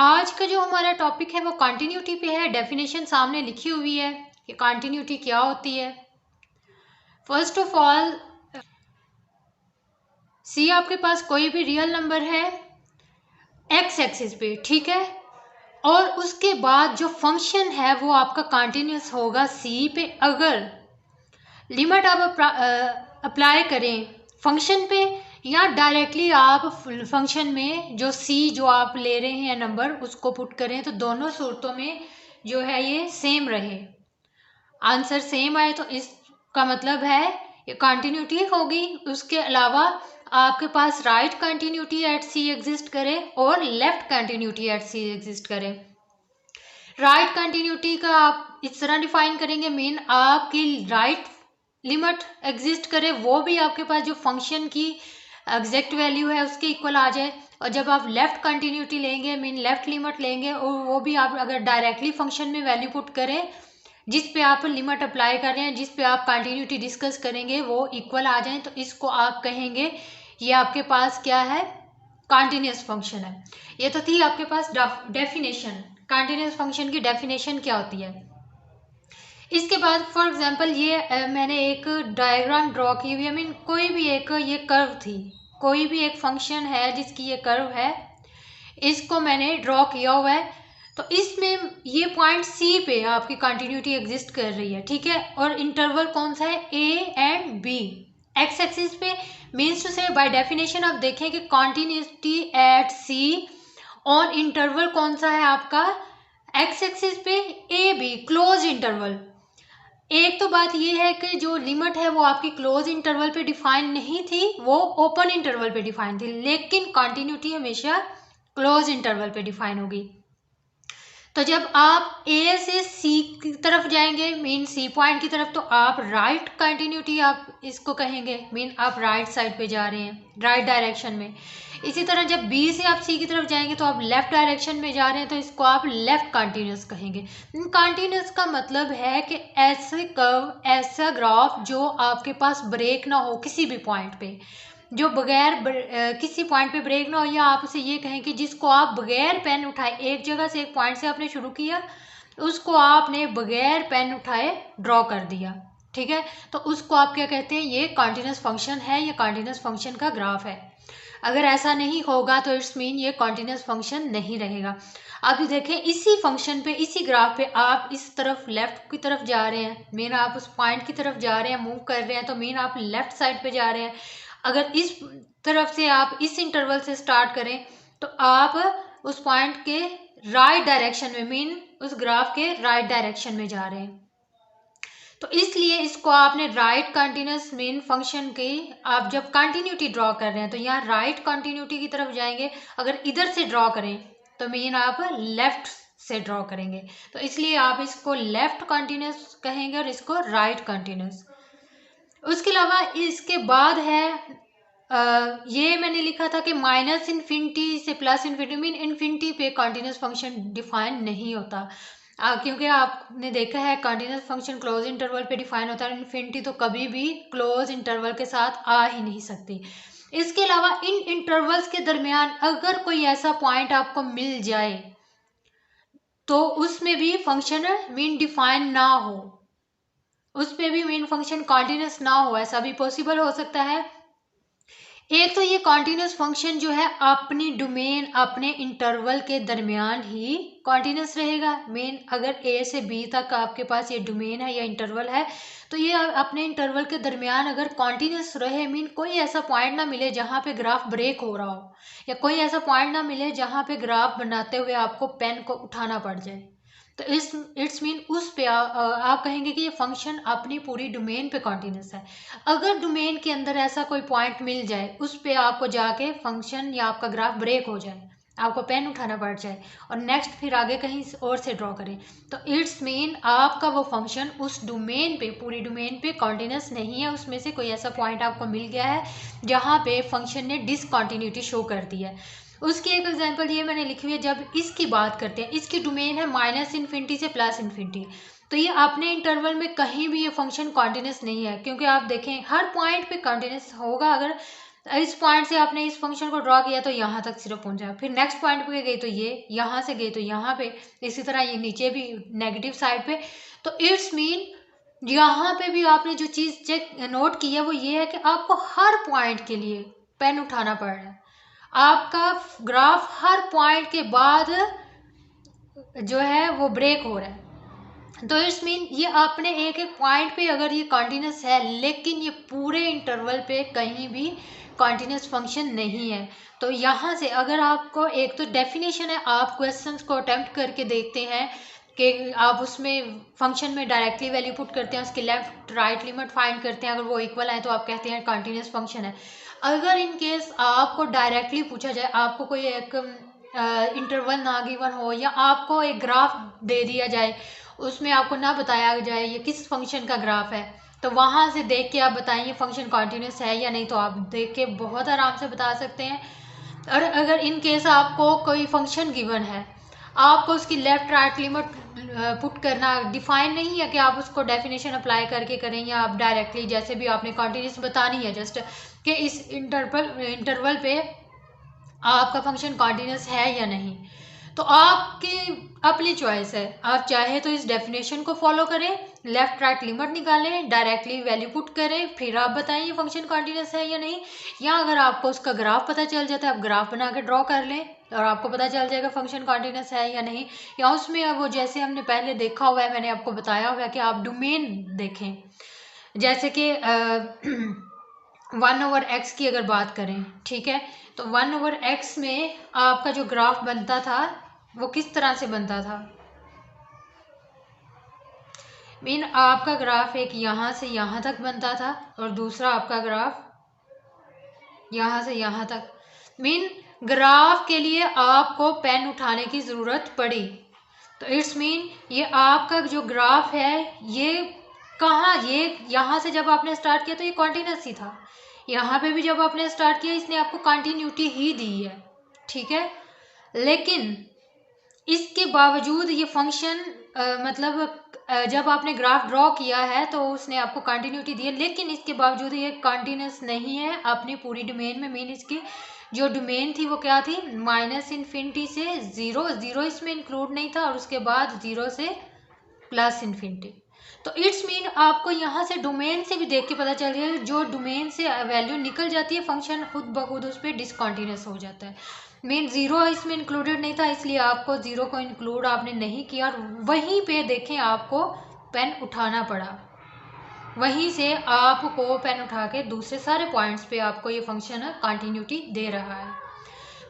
आज का जो हमारा टॉपिक है वो कॉन्टिन्यूटी पे है। डेफिनेशन सामने लिखी हुई है कि कॉन्टिन्यूटी क्या होती है। फर्स्ट ऑफ ऑल, सी आपके पास कोई भी रियल नंबर है एक्स एक्सिस पे, ठीक है, और उसके बाद जो फंक्शन है वो आपका कॉन्टिन्यूस होगा सी पे। अगर लिमिट आप अप्लाई करें फंक्शन पे या डायरेक्टली आप फंक्शन में जो सी जो आप ले रहे हैं नंबर उसको पुट करें, तो दोनों सूरतों में जो है ये सेम रहे, आंसर सेम आए, तो इसका मतलब है ये कॉन्टिन्यूटी होगी। उसके अलावा आपके पास राइट कॉन्टिन्यूटी एट सी एग्जिस्ट करे और लेफ्ट कॉन्टिन्यूटी एट सी एग्जिस्ट करे। राइट कॉन्टिन्यूटी का आप इस तरह डिफाइन करेंगे, मीन आपकी राइट लिमिट एग्जिस्ट करे, वो भी आपके पास जो फंक्शन की एग्जैक्ट वैल्यू है उसके इक्वल आ जाए। और जब आप लेफ्ट कंटिन्यूटी लेंगे, मीन लेफ्ट लिमिट लेंगे, और वो भी आप अगर डायरेक्टली फंक्शन में वैल्यू पुट करें जिस पे आप लिमिट अप्लाई कर रहे हैं, जिस पे आप कंटिन्यूटी डिस्कस करेंगे, वो इक्वल आ जाए, तो इसको आप कहेंगे ये आपके पास क्या है, कॉन्टिन्यूस फंक्शन है। ये तो थी आपके पास डेफिनेशन। कॉन्टिन्यूस फंक्शन की डेफिनेशन क्या होती है। इसके बाद फॉर एग्जांपल ये मैंने एक डायग्राम ड्रॉ की हुई है, मीन कोई भी एक ये कर्व थी, कोई भी एक फंक्शन है जिसकी ये कर्व है, इसको मैंने ड्रॉ किया हुआ है। तो इसमें ये पॉइंट सी पे आपकी कंटिन्यूटी एग्जिस्ट कर रही है, ठीक है, और इंटरवल कौन सा है, a and b, x axis पे। Means to say by definition आप देखें कि continuity at c on interval कौन सा है आपका, एक्स एक्सिस पे ए बी, क्लोज इंटरवल। एक तो बात ये है कि जो लिमिट है वो आपकी क्लोज इंटरवल पे डिफाइन नहीं थी, वो ओपन इंटरवल पे डिफाइन थी, लेकिन कंटिन्यूटी हमेशा क्लोज इंटरवल पे डिफाइन होगी। तो जब आप ए से सी की तरफ जाएंगे, मीन सी पॉइंट की तरफ, तो आप राइट कंटिन्यूटी आप इसको कहेंगे, मीन आप राइट साइड पे जा रहे हैं, राइट डायरेक्शन में। इसी तरह जब बी से आप सी की तरफ जाएंगे तो आप लेफ्ट डायरेक्शन में जा रहे हैं, तो इसको आप लेफ्ट कंटिन्यूस कहेंगे। कंटिन्यूस का मतलब है कि ऐसे कर्व, ऐसा ग्राफ जो आपके पास ब्रेक ना हो किसी भी पॉइंट पे, जो बगैर किसी पॉइंट पे ब्रेक ना हो, या आप उसे ये कहें कि जिसको आप बगैर पेन उठाए, एक जगह से एक पॉइंट से आपने शुरू किया, उसको आपने बगैर पेन उठाए ड्रॉ कर दिया, ठीक है, तो उसको आप क्या कहते हैं, ये कॉन्टिन्यूस फंक्शन है, ये कॉन्टिन्यूस फंक्शन का ग्राफ है। अगर ऐसा नहीं होगा तो इट्स मीन ये कॉन्टिन्यूस फंक्शन नहीं रहेगा। अब देखें इसी फंक्शन पे, इसी ग्राफ पे आप इस तरफ लेफ्ट की तरफ जा रहे हैं, मीन आप उस पॉइंट की तरफ जा रहे हैं, मूव कर रहे हैं, तो मीन आप लेफ्ट साइड पे जा रहे हैं। अगर इस तरफ से आप इस इंटरवल से स्टार्ट करें तो आप उस पॉइंट के राइट डायरेक्शन में, मीन उस ग्राफ के राइट डायरेक्शन में जा रहे हैं। तो इसलिए इसको आपने राइट कंटिन्यूस मीन फंक्शन की, आप जब कंटिन्यूटी ड्रॉ कर रहे हैं तो यहाँ राइट कंटिन्यूटी की तरफ जाएंगे, अगर इधर से ड्रॉ करें तो मीन आप लेफ्ट से ड्रॉ करेंगे, तो इसलिए आप इसको लेफ्ट कंटिन्यूस कहेंगे और इसको राइट कंटिन्यूस। उसके अलावा इसके बाद है ये मैंने लिखा था कि माइनस इन्फिनिटी से प्लस इन्फिनिटी, मीन इन्फिनिटी पे कॉन्टिन्यूस फंक्शन डिफाइन नहीं होता, क्योंकि आपने देखा है कॉन्टिन्यूस फंक्शन क्लोज इंटरवल पे डिफाइन होता है, इन्फिनिटी तो कभी भी क्लोज इंटरवल के साथ आ ही नहीं सकती। इसके अलावा इन इंटरवल्स के दरमियान अगर कोई ऐसा पॉइंट आपको मिल जाए तो उसमें भी फंक्शन मीन डिफाइन ना हो, उस पर भी मीन फंक्शन कॉन्टिन्यूस ना हो, ऐसा भी पॉसिबल हो सकता है। एक तो ये कॉन्टिन्यूस फंक्शन जो है अपनी डोमेन, अपने इंटरवल के दरमियान ही कॉन्टिन्यूस रहेगा। मीन अगर ए से बी तक आपके पास ये डोमेन है या इंटरवल है, तो ये अपने इंटरवल के दरमियान अगर कॉन्टिन्यूस रहे, मीन कोई ऐसा पॉइंट ना मिले जहाँ पे ग्राफ ब्रेक हो रहा हो, या कोई ऐसा पॉइंट ना मिले जहाँ पे ग्राफ बनाते हुए आपको पेन को उठाना पड़ जाए, तो इट्स मीन उस पे आप कहेंगे कि ये फंक्शन अपनी पूरी डोमेन पे कॉन्टिन्यूस है। अगर डोमेन के अंदर ऐसा कोई पॉइंट मिल जाए उस पे आपको जाके फंक्शन या आपका ग्राफ ब्रेक हो जाए, आपको पेन उठाना पड़ जाए और नेक्स्ट फिर आगे कहीं और से ड्रॉ करें, तो इट्स मीन आपका वो फंक्शन उस डोमेन पे, पूरी डोमेन पे कॉन्टिन्यूस नहीं है, उसमें से कोई ऐसा पॉइंट आपको मिल गया है जहाँ पे फंक्शन ने डिसकॉन्टिन्यूटी शो कर दी है। उसकी एक एग्जांपल ये मैंने लिखी हुई है, जब इसकी बात करते हैं, इसकी डोमेन है माइनस इन्फिनिटी से प्लस इन्फिनिटी, तो ये अपने इंटरवल में कहीं भी ये फंक्शन कॉन्टिन्यूस नहीं है, क्योंकि आप देखें हर पॉइंट पे कॉन्टिन्यूस होगा अगर इस पॉइंट से आपने इस फंक्शन को ड्रॉ किया तो यहाँ तक सिर्फ पहुंचा, फिर नेक्स्ट पॉइंट पे गई तो ये, यहाँ से गई तो यहाँ पे, इसी तरह ये नीचे भी नेगेटिव साइड पे। तो इट्स मीन यहाँ पे भी आपने जो चीज़ चेक नोट की है वो ये है कि आपको हर पॉइंट के लिए पेन उठाना पड़ रहा है। आपका ग्राफ हर पॉइंट के बाद जो है वो ब्रेक हो रहा है। तो इट्स मीन ये आपने एक एक पॉइंट पे अगर ये कॉन्टिन्यूस है, लेकिन ये पूरे इंटरवल पे कहीं भी कॉन्टिन्यूस फंक्शन नहीं है। तो यहाँ से अगर आपको एक तो डेफिनेशन है, आप क्वेश्चंस को अटेम्प्ट करके देखते हैं कि आप उसमें फंक्शन में डायरेक्टली वैल्यू पुट करते हैं, उसकी लेफ्ट राइट लिमिट फाइंड करते हैं, अगर वो इक्वल आए तो आप कहते हैं कॉन्टिन्यूस फंक्शन है। अगर इन केस आपको डायरेक्टली पूछा जाए, आपको कोई एक इंटरवल ना गिवन हो या आपको एक ग्राफ दे दिया जाए, उसमें आपको ना बताया जाए ये किस फंक्शन का ग्राफ है, तो वहाँ से देख के आप बताएं ये फंक्शन कॉन्टिन्यूस है या नहीं, तो आप देख के बहुत आराम से बता सकते हैं। और अगर इन केस आपको कोई फंक्शन गिवन है, आपको उसकी लेफ्ट राइट लिमिट पुट करना डिफाइन नहीं है कि आप उसको डेफिनेशन अप्लाई करके करें या आप डायरेक्टली जैसे भी आपने कॉन्टिन्यूस बतानी है जस्ट कि इस इंटरवल पे आपका फंक्शन कॉन्टिन्यूस है या नहीं। तो आपकी अपनी चॉइस है, आप चाहे तो इस डेफिनेशन को फॉलो करें, लेफ्ट राइट लिमिट निकालें, डायरेक्टली वैल्यू पुट करें, फिर आप बताएं ये फंक्शन कॉन्टिन्यूस है या नहीं। या अगर आपको उसका ग्राफ पता चल जाता है, आप ग्राफ बना के ड्रॉ कर लें और आपको पता चल जाएगा फंक्शन कॉन्टिन्यूस है या नहीं। या उसमें वो जैसे हमने पहले देखा हुआ है, मैंने आपको बताया हुआ है कि आप डोमेन देखें, जैसे कि 1/x की अगर बात करें, ठीक है, तो 1/x में आपका जो ग्राफ बनता था वो किस तरह से बनता था। मीन आपका ग्राफ एक यहाँ से यहाँ तक बनता था और दूसरा आपका ग्राफ यहाँ से यहाँ तक। मीन ग्राफ के लिए आपको पेन उठाने की ज़रूरत पड़ी। तो इट्स मीन ये आपका जो ग्राफ है ये कहाँ, ये यहाँ से जब आपने स्टार्ट किया तो ये कॉन्टिन्यूस ही था, यहाँ पे भी जब आपने स्टार्ट किया इसने आपको कंटिन्यूटी ही दी है, ठीक है। लेकिन इसके बावजूद ये फंक्शन मतलब जब आपने ग्राफ ड्रॉ किया है तो उसने आपको कंटिन्यूटी दी है, लेकिन इसके बावजूद ये कंटिन्यूस नहीं है अपनी पूरी डोमेन में। मीन इसकी जो डोमेन थी वो क्या थी, -इन्फिनिटी से 0, 0 इसमें इंक्लूड नहीं था, और उसके बाद 0 से +इन्फिनिटी। तो इट्स मीन आपको यहाँ से डोमेन से भी देख के पता चल गया, जो डोमेन से वैल्यू निकल जाती है फंक्शन खुद ब खुद उस पर डिसकॉन्टिन्यूस हो जाता है। मीन 0 इसमें इंक्लूडेड नहीं था, इसलिए आपको 0 को इंक्लूड आपने नहीं किया, और वहीं पे देखें आपको पेन उठाना पड़ा, वहीं से आपको पेन उठा के दूसरे सारे पॉइंट्स पे आपको ये फंक्शन कंटिन्यूटी दे रहा है।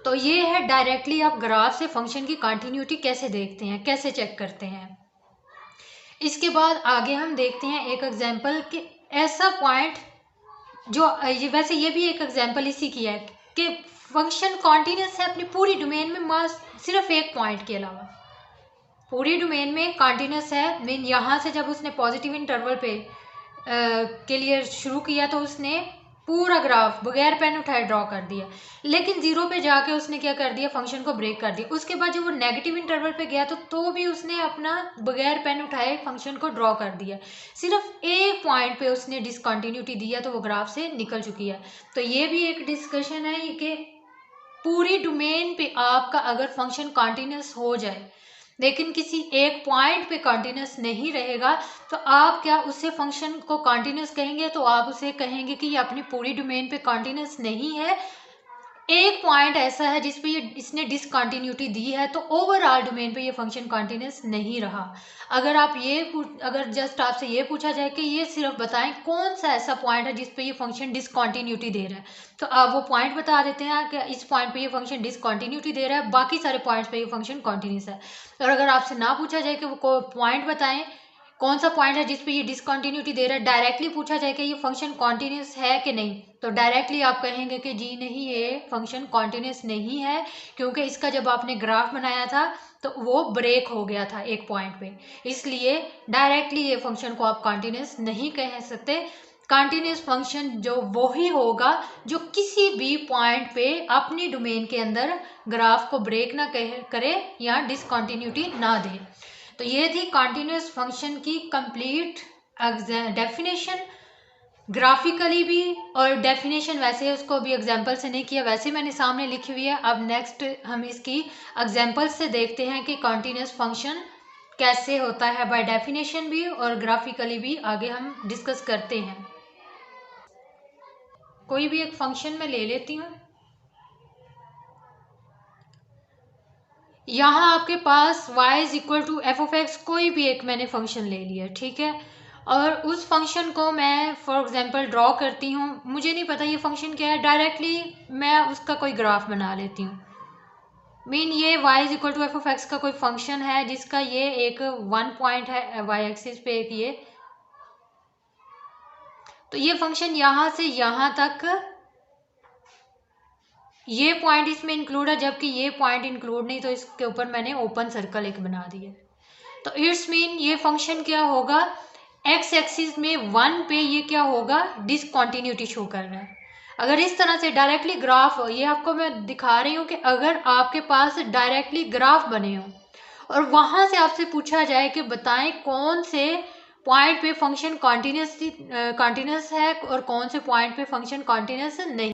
तो ये है डायरेक्टली आप ग्राफ से फंक्शन की कंटिन्यूटी कैसे देखते हैं, कैसे चेक करते हैं। इसके बाद आगे हम देखते हैं एक एग्जाम्पल कि ऐसा पॉइंट जो वैसे ये भी एक एग्जाम्पल इसी की है कि फंक्शन कॉन्टिन्यूस है अपनी पूरी डोमेन में, सिर्फ एक पॉइंट के अलावा पूरी डोमेन में कॉन्टिन्यूस है। मीन यहाँ से जब उसने पॉजिटिव इंटरवल पे के लिए शुरू किया तो उसने पूरा ग्राफ बगैर पेन उठाए ड्रॉ कर दिया, लेकिन 0 पे जाके उसने क्या कर दिया, फंक्शन को ब्रेक कर दिया। उसके बाद जब वो नेगेटिव इंटरवल पे गया तो भी उसने अपना बगैर पेन उठाए फंक्शन को ड्रॉ कर दिया। सिर्फ एक पॉइंट पे उसने डिसकंटिन्यूटी दिया तो वो ग्राफ से निकल चुकी है। तो ये भी एक डिस्कशन है कि पूरी डोमेन पे आपका अगर फंक्शन कॉन्टिन्यूस हो जाए लेकिन किसी एक पॉइंट पे कॉन्टिन्यूस नहीं रहेगा, तो आप क्या उससे फंक्शन को कॉन्टिन्यूस कहेंगे, तो आप उसे कहेंगे कि ये अपनी पूरी डोमेन पे कॉन्टिन्यूस नहीं है, एक पॉइंट ऐसा है जिस पे ये इसने डिसकंटिन्यूटी दी है, तो ओवरऑल डोमेन पे ये फंक्शन कॉन्टिन्यूस नहीं रहा। अगर जस्ट आपसे ये पूछा जाए कि ये सिर्फ बताएं कौन सा ऐसा पॉइंट है जिस पे ये फंक्शन डिसकंटिन्यूटी दे रहा है, तो आप वो पॉइंट बता देते हैं कि इस पॉइंट पे ये फंक्शन डिसकंटिन्यूटी दे रहा है, बाकी सारे पॉइंट्स पे ये फंक्शन कॉन्टिन्यूस है। और अगर आपसे ना पूछा जाए कि वो पॉइंट बताएं कौन सा पॉइंट है जिस पे ये डिसकंटिन्यूटी दे रहा है, डायरेक्टली पूछा जाए कि ये फंक्शन कॉन्टिन्यूस है कि नहीं, तो डायरेक्टली आप कहेंगे कि जी नहीं, ये फंक्शन कॉन्टिन्यूस नहीं है, क्योंकि इसका जब आपने ग्राफ बनाया था तो वो ब्रेक हो गया था एक पॉइंट पे, इसलिए डायरेक्टली ये फंक्शन को आप कॉन्टिन्यूस नहीं कह सकते। कॉन्टिन्यूस फंक्शन जो वो ही होगा जो किसी भी पॉइंट पे अपनी डोमेन के अंदर ग्राफ को ब्रेक ना करे या डिसकंटिन्यूटी ना दे। तो ये थी कॉन्टिन्यूस फंक्शन की कंप्लीट डेफिनेशन। ग्राफिकली भी, और डेफिनेशन वैसे उसको भी एग्जाम्पल से नहीं किया, वैसे मैंने सामने लिखी हुई है। अब नेक्स्ट हम इसकी एग्जाम्पल से देखते हैं कि कॉन्टिन्यूस फंक्शन कैसे होता है, बाय डेफिनेशन भी और ग्राफिकली भी आगे हम डिस्कस करते हैं। कोई भी एक फंक्शन में ले लेती हूँ। यहाँ आपके पास y is equal to f of x, कोई भी एक मैंने फंक्शन ले लिया, ठीक है। और उस फंक्शन को मैं फॉर एग्जांपल ड्रॉ करती हूँ, मुझे नहीं पता ये फंक्शन क्या है, डायरेक्टली मैं उसका कोई ग्राफ बना लेती हूँ। मीन ये y is equal to f of x का कोई फंक्शन है जिसका ये एक वन पॉइंट है y एक्सिस पे एक ये, तो ये फंक्शन यहाँ से यहाँ तक ये पॉइंट इसमें इंक्लूड है, जबकि ये पॉइंट इंक्लूड नहीं, तो इसके ऊपर मैंने ओपन सर्कल एक बना दिया। तो इट्स मीन ये फंक्शन क्या होगा, एक्स एक्सिस में 1 पे ये क्या होगा, डिसकंटिन्यूटी शो कर रहा है। अगर इस तरह से डायरेक्टली ग्राफ, ये आपको मैं दिखा रही हूँ कि अगर आपके पास डायरेक्टली ग्राफ बने हो और वहां से आपसे पूछा जाए कि बताएं कौन से पॉइंट पे फंक्शन कॉन्टिन्यूस है और कौन से पॉइंट पे फंक्शन कॉन्टिन्यूस नहीं।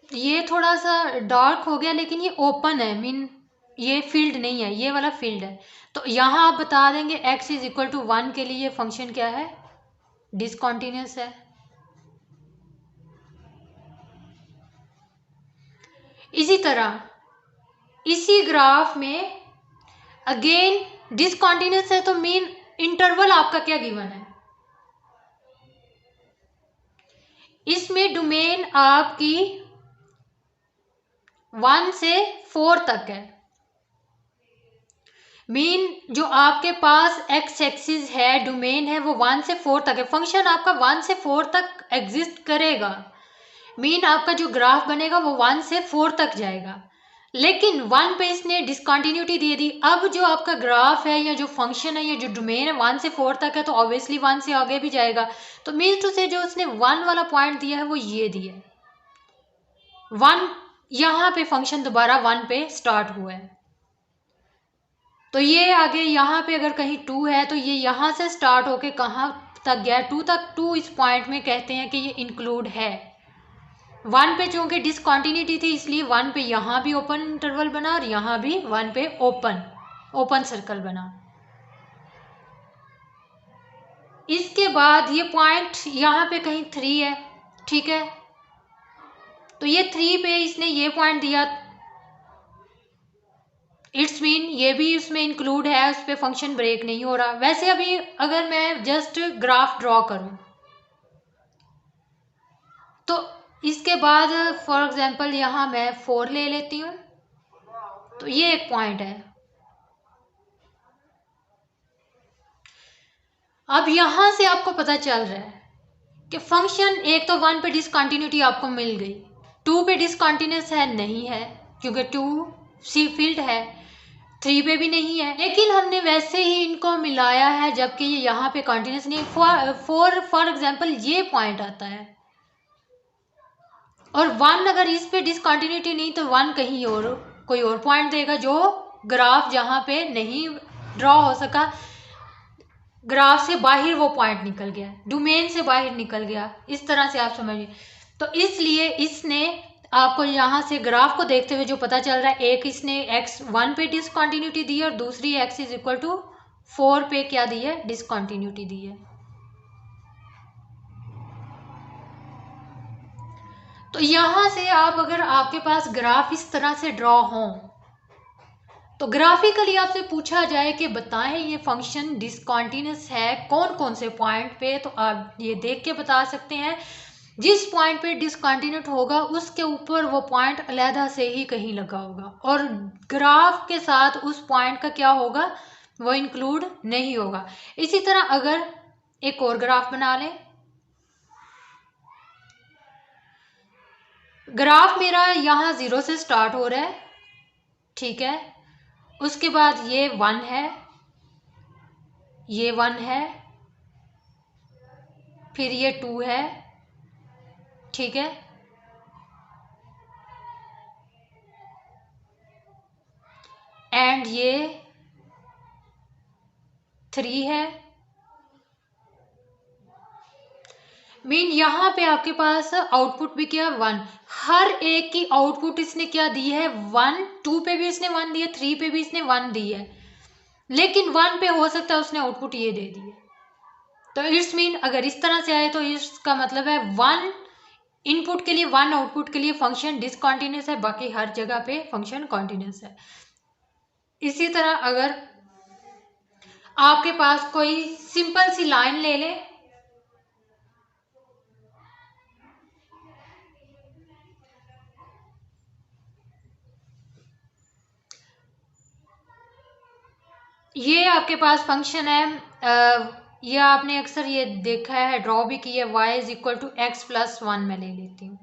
ये थोड़ा सा डार्क हो गया, लेकिन ये ओपन है, मीन ये फील्ड नहीं है, ये वाला फील्ड है। तो यहाँ आप बता देंगे x इज इक्वल टू 1 के लिए ये फंक्शन क्या है, डिसकंटिन्यूस है। इसी तरह इसी ग्राफ में अगेन डिसकंटिन्यूस है, तो मीन इंटरवल आपका क्या गिवन है, इसमें डोमेन आपकी 1 से 4 तक है। मीन जो आपके पास एक्स एक्सिस है, डोमेन है, वो 1 से 4 तक है। फंक्शन आपका 1 से 4 तक एग्जिस्ट करेगा, मीन आपका जो ग्राफ बनेगा वो 1 से 4 तक जाएगा। लेकिन 1 पे इसने डिसकंटिन्यूटी दे दी। अब जो आपका ग्राफ है या जो फंक्शन है या जो डोमेन है 1 से 4 तक है, तो ऑब्वियसली 1 से आगे भी जाएगा। तो मीन टू से जो उसने 1 वाला पॉइंट दिया है वो ये दिया है 1, यहाँ पे फंक्शन दोबारा 1 पे स्टार्ट हुआ है। तो ये आगे यहाँ पे अगर कहीं 2 है तो ये यहाँ से स्टार्ट होके कहाँ तक गया, 2 तक। 2 इस पॉइंट में कहते हैं कि ये इंक्लूड है। 1 पे चूंकि डिसकंटिन्यूटी थी इसलिए 1 पे यहाँ भी ओपन इंटरवल बना और यहाँ भी 1 पे ओपन सर्कल बना। इसके बाद ये पॉइंट यहाँ पे कहीं 3 है, ठीक है। तो ये 3 पे इसने ये पॉइंट दिया, इट्स मीन ये भी उसमें इंक्लूड है, उस पर फंक्शन ब्रेक नहीं हो रहा। वैसे अभी अगर मैं जस्ट ग्राफ ड्रॉ करूं तो इसके बाद फॉर एग्जांपल यहाँ मैं 4 ले लेती हूँ, तो ये एक पॉइंट है। अब यहाँ से आपको पता चल रहा है कि फंक्शन एक तो 1 पे डिसकंटिन्यूटी आपको मिल गई, 2 पे डिसकंटिन्यूस है नहीं है क्योंकि 2 सी फील्ड है, 3 पे भी नहीं है, लेकिन हमने वैसे ही इनको मिलाया है जबकि ये यहाँ पे कंटिन्यूस नहीं। फॉर एग्जांपल ये पॉइंट आता है और 1 अगर इस पे डिसकंटिन्यूटी नहीं तो 1 कहीं और कोई और पॉइंट देगा जो ग्राफ जहाँ पे नहीं ड्रॉ हो सका, ग्राफ से बाहर वो पॉइंट निकल गया, डोमेन से बाहर निकल गया। इस तरह से आप समझिए। तो इसलिए इसने आपको यहाँ से ग्राफ को देखते हुए जो पता चल रहा है, एक इसने x1 पे डिसकंटिन्यूटी दी है और दूसरी x इज इक्वल टू 4 पे क्या दी है, डिसकंटिन्यूटी दी है। तो यहाँ से आप अगर आपके पास ग्राफ इस तरह से ड्रॉ हो तो ग्राफिकली आपसे पूछा जाए कि बताएं ये फंक्शन डिसकंटिन्यूस है कौन कौन से पॉइंट पे, तो आप ये देख के बता सकते हैं जिस पॉइंट पे डिसकंटिन्यूट होगा उसके ऊपर वो पॉइंट अलहदा से ही कहीं लगा होगा और ग्राफ के साथ उस पॉइंट का क्या होगा, वो इंक्लूड नहीं होगा। इसी तरह अगर एक और ग्राफ बना लें, ग्राफ मेरा यहाँ 0 से स्टार्ट हो रहा है, ठीक है। उसके बाद ये 1 है, ये 1 है, फिर ये 2 है, ठीक है। एंड ये 3 है। मीन यहाँ पे आपके पास आउटपुट भी क्या 1, हर एक की आउटपुट इसने क्या दी है 1, 2 पे भी इसने 1 दिया, 3 पे भी इसने 1 दी है, लेकिन 1 पे हो सकता है उसने आउटपुट ये दे दी है। तो इट्स मीन अगर इस तरह से आए तो इसका मतलब है 1 इनपुट के लिए 1 आउटपुट के लिए फंक्शन डिसकंटिन्यूस है, बाकी हर जगह पे फंक्शन कॉन्टिन्यूस है। इसी तरह अगर आपके पास कोई सिंपल सी लाइन ले ले, ये आपके पास फंक्शन है, ये आपने अक्सर ये देखा है, ड्रॉ भी की है, y is equal to x plus 1 में ले लेती हूँ।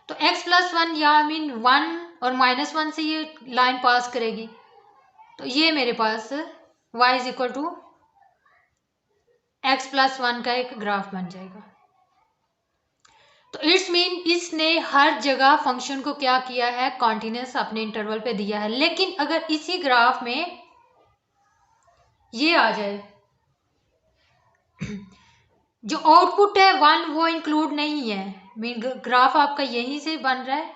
तो x प्लस 1 या मीन 1 और -1 से ये लाइन पास करेगी, तो ये मेरे पास y is equal to x plus 1 का एक ग्राफ बन जाएगा। तो इट्स मीन इसने हर जगह फंक्शन को क्या किया है, कॉन्टिन्यूस अपने इंटरवल पे दिया है। लेकिन अगर इसी ग्राफ में ये आ जाए, जो आउटपुट है 1 वो इंक्लूड नहीं है, मीन ग्राफ आपका यहीं से बन रहा है,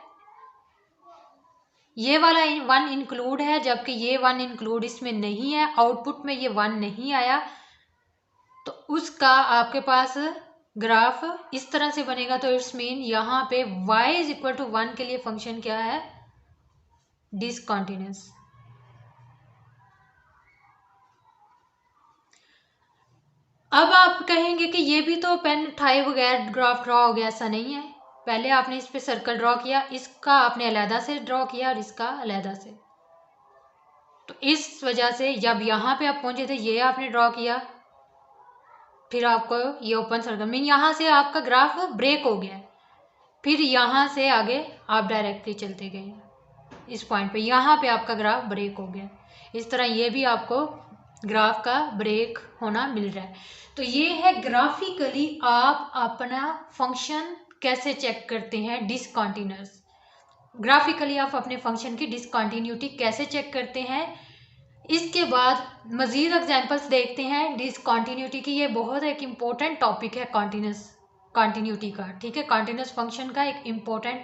ये वाला 1 इंक्लूड है जबकि ये 1 इंक्लूड इसमें नहीं है, आउटपुट में ये 1 नहीं आया, तो उसका आपके पास ग्राफ इस तरह से बनेगा। तो इट्स मीन यहाँ पे y इज इक्वल टू 1 के लिए फंक्शन क्या है, डिसकंटिन्यूस। अब आप कहेंगे कि ये भी तो पेन उठाए बगैर ग्राफ ड्रॉ हो गया, ऐसा नहीं है। पहले आपने इस पे सर्कल ड्रॉ किया, इसका आपने अलहदा से ड्रॉ किया और इसका अलहदा से, तो इस वजह से जब यहाँ पे आप पहुंचे थे ये आपने ड्रॉ किया, फिर आपको ये ओपन सर्कल मीन यहाँ से आपका ग्राफ ब्रेक हो गया, फिर यहाँ से आगे आप डायरेक्टली चलते गए इस पॉइंट पे, यहाँ पे आपका ग्राफ ब्रेक हो गया। इस तरह ये भी आपको ग्राफ का ब्रेक होना मिल रहा है। तो ये है ग्राफिकली आप अपना फंक्शन कैसे चेक करते हैं डिसकंटिन्यूअस। ग्राफिकली आप अपने फंक्शन की डिसकंटिन्यूटी कैसे चेक करते हैं। इसके बाद मज़ीद एग्जांपल्स देखते हैं डिसकंटिन्यूटी की। ये बहुत एक इम्पोर्टेंट टॉपिक है कंटिन्यूटी का, ठीक है, कंटिन्यूस फंक्शन का एक इम्पोर्टेंट,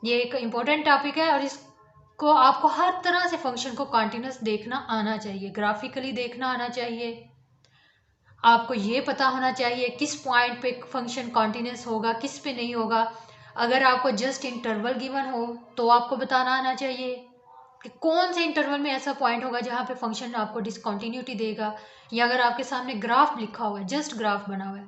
ये एक इम्पोर्टेंट टॉपिक है और इसको आपको हर तरह से फंक्शन को कंटिन्यूस देखना आना चाहिए, ग्राफिकली देखना आना चाहिए। आपको ये पता होना चाहिए किस पॉइंट पे फंक्शन कंटिन्यूस होगा, किस पे नहीं होगा। अगर आपको जस्ट इंटरवल गिवन हो तो आपको बताना आना चाहिए कि कौन से इंटरवल में ऐसा पॉइंट होगा जहाँ पे फंक्शन आपको डिसकंटिन्यूटी देगा, या अगर आपके सामने ग्राफ लिखा हुआ है, जस्ट ग्राफ बना हुआ है,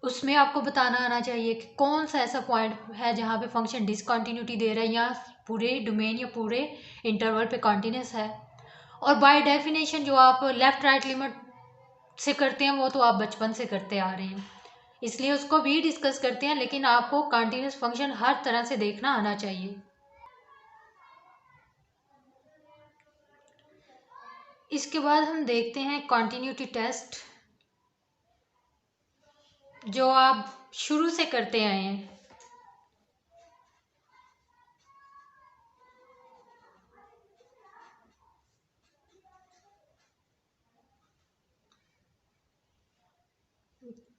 उसमें आपको बताना आना चाहिए कि कौन सा ऐसा पॉइंट है जहाँ पे फंक्शन डिसकंटिन्यूटी दे रहा है या पूरे डोमेन या पूरे इंटरवल पे कॉन्टिन्यूस है। और बाय डेफिनेशन जो आप लेफ्ट राइट लिमिट से करते हैं वो तो आप बचपन से करते आ रहे हैं, इसलिए उसको भी डिस्कस करते हैं, लेकिन आपको कंटिन्यूस फंक्शन हर तरह से देखना आना चाहिए। इसके बाद हम देखते हैं कंटिन्यूटी टेस्ट, जो आप शुरू से करते आए हैं।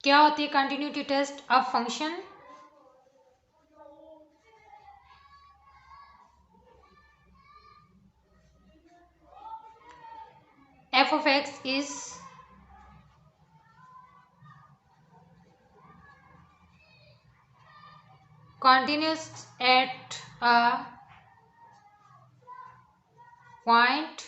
क्या होती है कंटिन्यूटी टेस्ट? अब function f of x is continuous at a point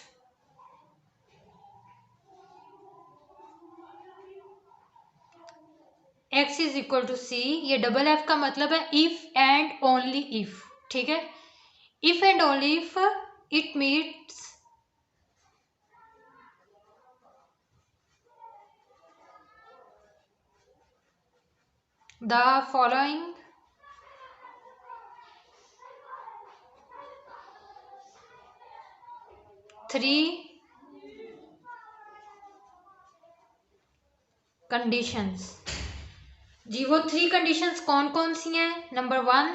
x is equal to c। ये डबल f का मतलब है इफ एंड ओनली इफ, ठीक है, if and only if it meets the following three conditions. जी वो 3 conditions कौन कौन सी हैं? Number 1,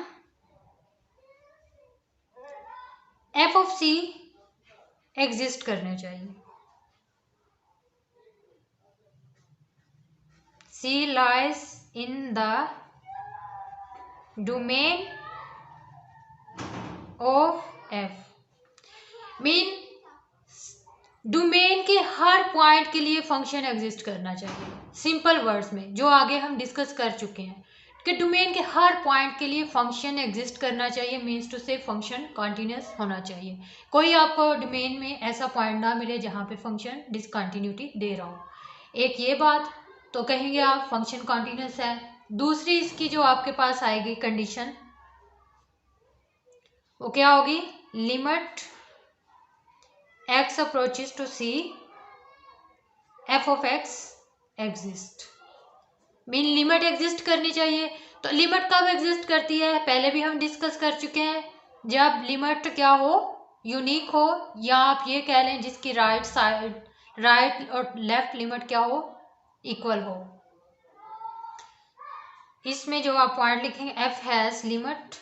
f of c exist करने चाहिए, c lies in the domain of F mean domain के हर पॉइंट के लिए फंक्शन एग्जिस्ट करना चाहिए। सिंपल वर्ड्स में जो आगे हम डिस्कस कर चुके हैं कि डोमेन के हर पॉइंट के लिए फंक्शन एग्जिस्ट करना चाहिए, मीन्स टू से फंक्शन कॉन्टिन्यूस होना चाहिए। कोई आपको डोमेन में ऐसा पॉइंट ना मिले जहाँ पे फंक्शन डिसकंटिन्यूटी दे रहा हो। एक ये बात तो कहेंगे आप फंक्शन कॉन्टिन्यूस है। दूसरी इसकी जो आपके पास आएगी कंडीशन वो क्या होगी, limit x approaches to c f of x exist mean limit exist करनी चाहिए। तो लिमिट कब एग्जिस्ट करती है, पहले भी हम डिस्कस कर चुके हैं, जब लिमिट क्या हो, यूनिक हो, या आप ये कह लें जिसकी राइट साइड राइट और लेफ्ट लिमिट क्या हो, इक्वल हो। इसमें जो आप पॉइंट लिखेंगे f has limit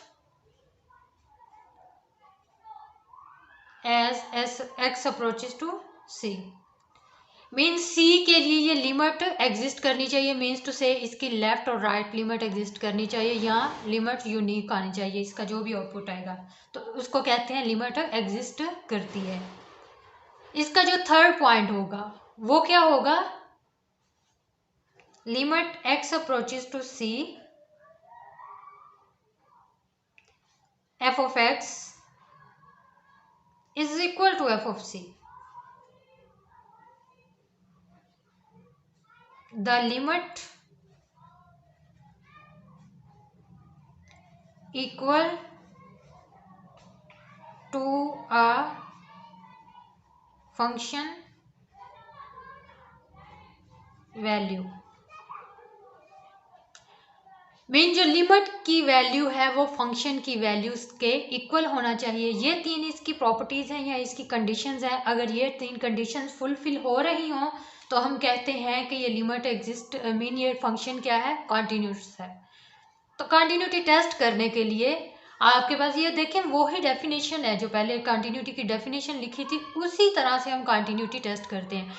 as x approaches to c means c के लिए ये लिमिट एग्जिस्ट करनी चाहिए, मीन्स टू से इसकी लेफ्ट और राइट लिमिट एग्जिस्ट करनी चाहिए, यहाँ लिमिट यूनिक आनी चाहिए, इसका जो भी आउटपुट आएगा तो उसको कहते हैं लिमिट एग्जिस्ट करती है। इसका जो थर्ड पॉइंट होगा वो क्या होगा, limit x approaches to c f of x is equal to f of c। The limit equal to a function value mean जो लिमिट की वैल्यू है वो फंक्शन की वैल्यूज के इक्वल होना चाहिए। ये तीन इसकी प्रॉपर्टीज हैं या इसकी कंडीशंस हैं। अगर ये तीन कंडीशंस फुलफिल हो रही हों तो हम कहते हैं कि ये लिमिट एग्जिस्ट मीन ये फंक्शन क्या है, कॉन्टिन्यूस है। तो कॉन्टिन्यूटी टेस्ट करने के लिए आपके पास ये देखें वही डेफिनेशन है जो पहले कॉन्टिन्यूटी की डेफिनेशन लिखी थी, उसी तरह से हम कॉन्टिन्यूटी टेस्ट करते हैं।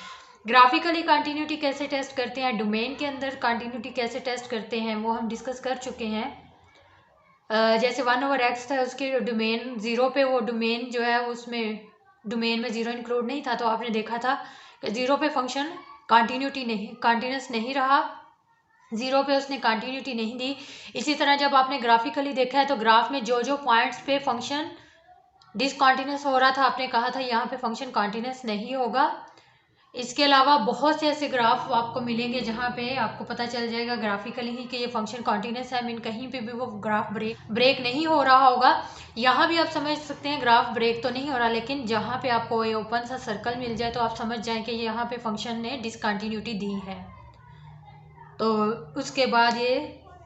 ग्राफिकली कॉन्टिन्यूटी कैसे टेस्ट करते हैं, डोमेन के अंदर कॉन्टिन्यूटी कैसे टेस्ट करते हैं वो हम डिस्कस कर चुके हैं। जैसे 1/x था उसके डोमेन 0 पे, वो डोमेन जो है उसमें डोमेन में 0 इंक्लूड नहीं था, तो आपने देखा था कि 0 पे फंक्शन कॉन्टिन्यूस नहीं रहा, 0 पे उसने कॉन्टिन्यूटी नहीं दी। इसी तरह जब आपने ग्राफिकली देखा है तो ग्राफ में जो जो पॉइंट्स पे फंक्शन डिसकॉन्टिन्यूस हो रहा था आपने कहा था यहाँ पे फंक्शन कॉन्टिन्यूस नहीं होगा। इसके अलावा बहुत से ऐसे ग्राफ आपको मिलेंगे जहाँ पे आपको पता चल जाएगा ग्राफिकली ही कि ये फंक्शन कॉन्टिन्यूस है, मीन कहीं पे भी वो ग्राफ ब्रेक नहीं हो रहा होगा। यहाँ भी आप समझ सकते हैं ग्राफ ब्रेक तो नहीं हो रहा, लेकिन जहाँ पे आपको ये ओपन सा सर्कल मिल जाए तो आप समझ जाएं कि यहाँ पे फंक्शन ने डिसकॉन्टिन्यूटी दी है। तो उसके बाद ये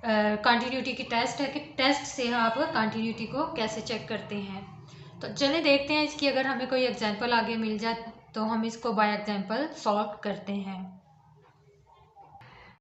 कॉन्टिन्यूटी की टेस्ट है कि टेस्ट से आप कॉन्टिन्यूटी को कैसे चेक करते हैं। तो चलिए देखते हैं इसकी, अगर हमें कोई एग्जांपल आगे मिल जाए तो हम इसको बाय एग्जांपल सॉल्व करते हैं।